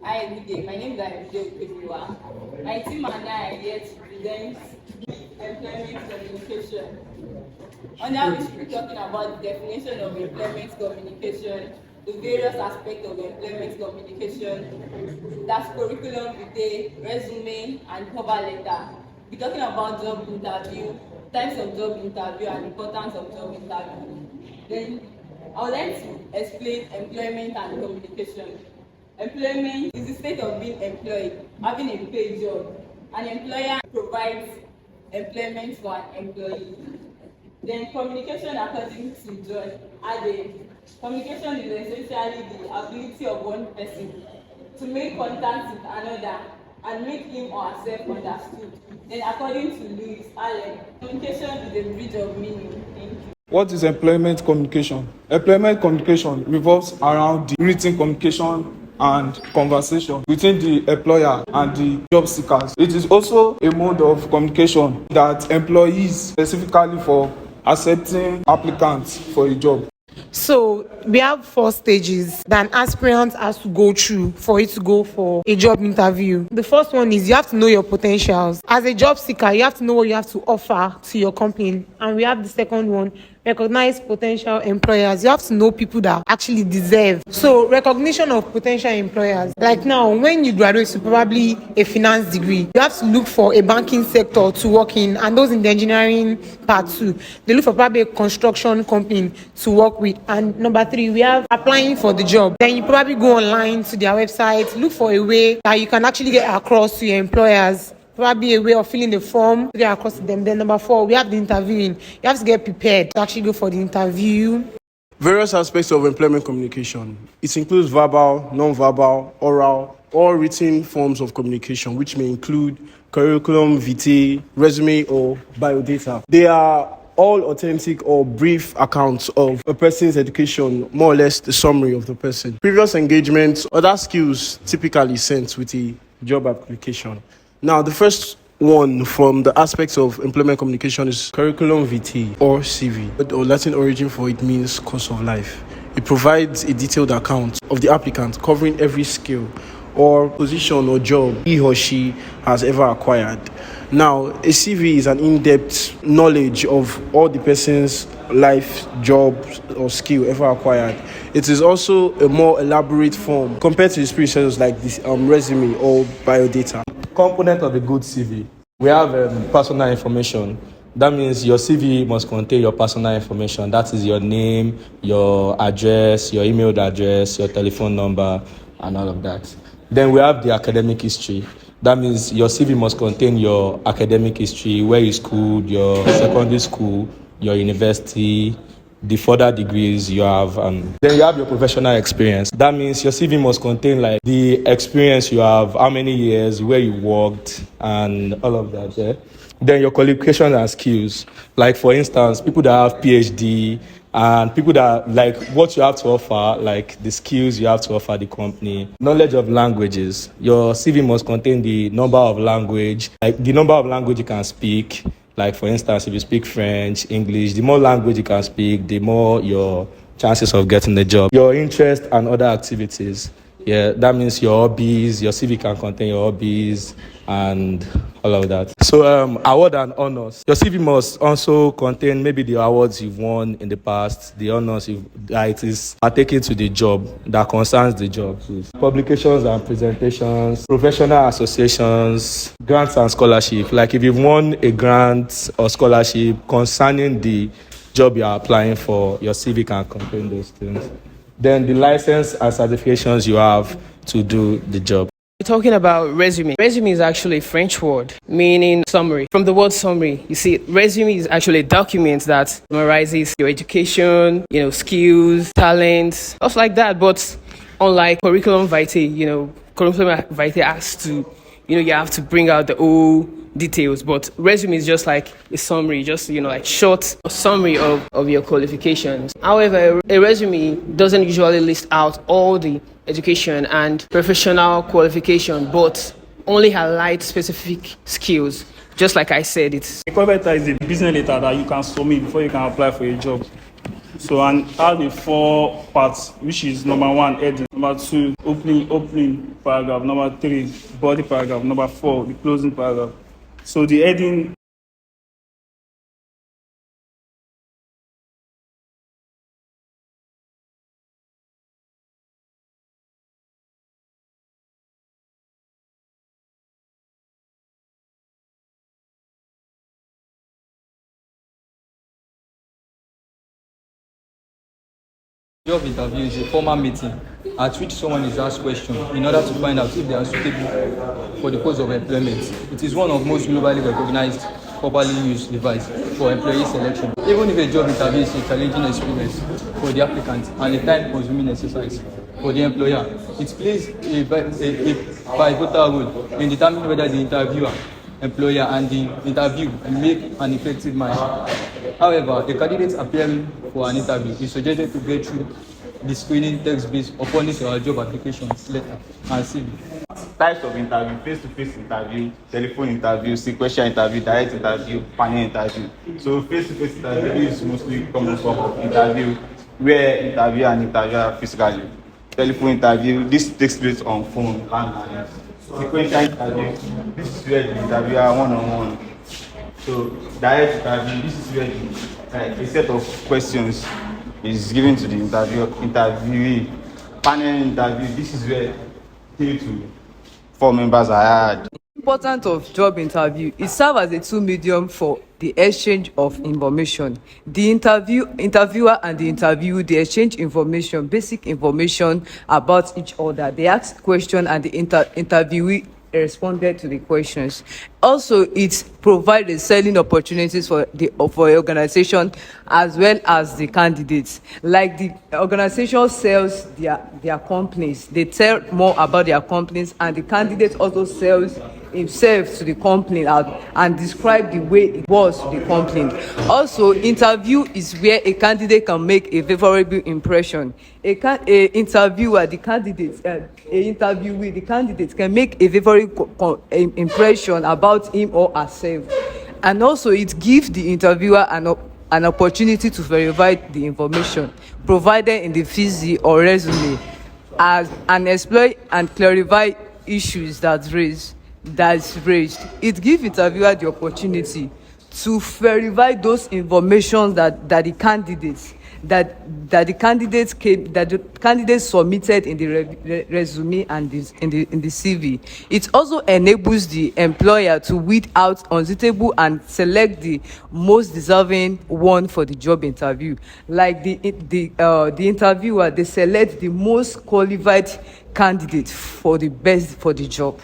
Hi, good day. My name is Ayomide Okebiwa. My team and I are here to present employment communication. Under which we'll be talking about the definition of employment communication, the various aspects of employment communication, that's curriculum vitae, resume, and cover letter. We'll be talking about job interview, types of job interview, and importance of job interview. Then I would like to explain employment and communication. Employment is the state of being employed, having a paid job. An employer provides employment for an employee. Then communication, according to John added, communication is essentially the ability of one person to make contact with another and make him or herself understood. Then according to Lewis Allen, communication is a bridge of meaning. Thank you. What is employment communication? Employment communication revolves around the written communication and conversation between the employer and the job seekers. It is also a mode of communication that employees specifically for accepting applicants for a job. So we have 4 stages that an aspirant has to go through for it to go for a job interview. The first one is you have to know your potentials. As a job seeker, you have to know what you have to offer to your company. And we have the second one, recognize potential employers. You have to know people that actually deserve. So recognition of potential employers. Like now, when you graduate to probably a finance degree, you have to look for a banking sector to work in, and those in the engineering part too. They look for probably a construction company to work with. And number 3, we have applying for the job. Then you probably go online to their website, look for a way that you can actually get across to your employers. Probably a way of filling the form to get across to them. Then number 4, we have the interviewing. You have to get prepared to actually go for the interview. Various aspects of employment communication. It includes verbal, non-verbal, oral, or written forms of communication, which may include curriculum vitae, resume, or biodata. They are all authentic or brief accounts of a person's education, more or less the summary of the person. Previous engagements, other skills typically sent with a job application. Now, the first one from the aspects of employment communication is curriculum vitae or CV. The Latin origin for it means course of life. It provides a detailed account of the applicant covering every skill or position or job he or she has ever acquired. Now, a CV is an in-depth knowledge of all the person's life, job, or skill ever acquired. It is also a more elaborate form compared to the predecessors like this resume or biodata. Component of a good CV. We have personal information. That means your CV must contain your personal information. That is your name, your address, your email address, your telephone number, and all of that. Then we have the academic history. That means your CV must contain your academic history, where you schooled, your secondary school, your university, the further degrees you have, and then you have your professional experience. That means your CV must contain like the experience you have, how many years, where you worked, and all of that. Yeah? Then your qualifications and skills. Like for instance, people that have PhD and people that like what you have to offer, like the skills you have to offer the company. Knowledge of languages. Your CV must contain the number of language, like the number of language you can speak. Like for instance, if you speak French, English, the more language you can speak, the more your chances of getting the job. Your interest and other activities. Yeah, that means your hobbies. Your CV can contain your hobbies and all of that. So award and honors. Your CV must also contain maybe the awards you've won in the past, the honors that it is taken to the job, that concerns the job. Publications and presentations, professional associations, grants and scholarship. Like if you've won a grant or scholarship concerning the job you are applying for, your CV can contain those things. Then the license and certifications you have to do the job. Talking about resume. Resume is actually a French word meaning summary. From the word summary, you see, resume is actually a document that summarizes your education, skills, talents, stuff like that. But unlike curriculum vitae, curriculum vitae has to, you have to bring out the whole details. But resume is just like a summary, just like short summary of your qualifications. However, a resume doesn't usually list out all the education and professional qualification, but only highlight specific skills. Just like I said, it's a cover letter is a business letter that you can submit before you can apply for a job. So and have the 4 parts, which is number 1, heading, number 2, opening paragraph, number 3, body paragraph, number 4, the closing paragraph. So the heading. Job interview is a formal meeting at which someone is asked questions in order to find out if they are suitable for the post of employment. It is one of most globally recognized, properly used device for employee selection. Even if a job interview is a challenging experience for the applicant and a time-consuming exercise for the employer, it plays a pivotal role in determining whether the interviewer, employer, and the interview make an effective match. However, the candidate appearing for an interview is suggested to get through the screening text based upon his or her job applications letter and CV. Types of interview: face-to-face interview, telephone interview, sequential interview, direct interview, panel interview. So face-to-face interview is mostly common form of interview where interviewer and interviewer physically. Telephone interview, this takes place on phone, landline. Sequential interview, this is where the interviewer one-on-one. So direct interview, this is where a set of questions is given to the interviewee. Panel interview, this is where 3 to 4 members are hired. Importance of job interview, it serves as a tool medium for the exchange of information. The interviewer and the interviewee, they exchange information, basic information about each other. They ask questions and the interviewee responded to the questions. Also, it provides selling opportunities for the organization as well as the candidates. Like the organization sells their companies, they tell more about their companies, and the candidate also sells himself to the company and describe the way it was to the company. Also, interview is where a candidate can make a favorable impression. A interviewer, the interviewee, the candidate can make a favorable impression about him or herself. And also, it gives the interviewer an opportunity to verify the information provided in the CV or resume and explore and clarify issues that's raised. It gives interviewer the opportunity to verify those information that the candidates submitted in the resume and in the CV. It also enables the employer to weed out unsuitable and select the most deserving one for the job interview. Like the interviewer, they select the most qualified candidate for the job.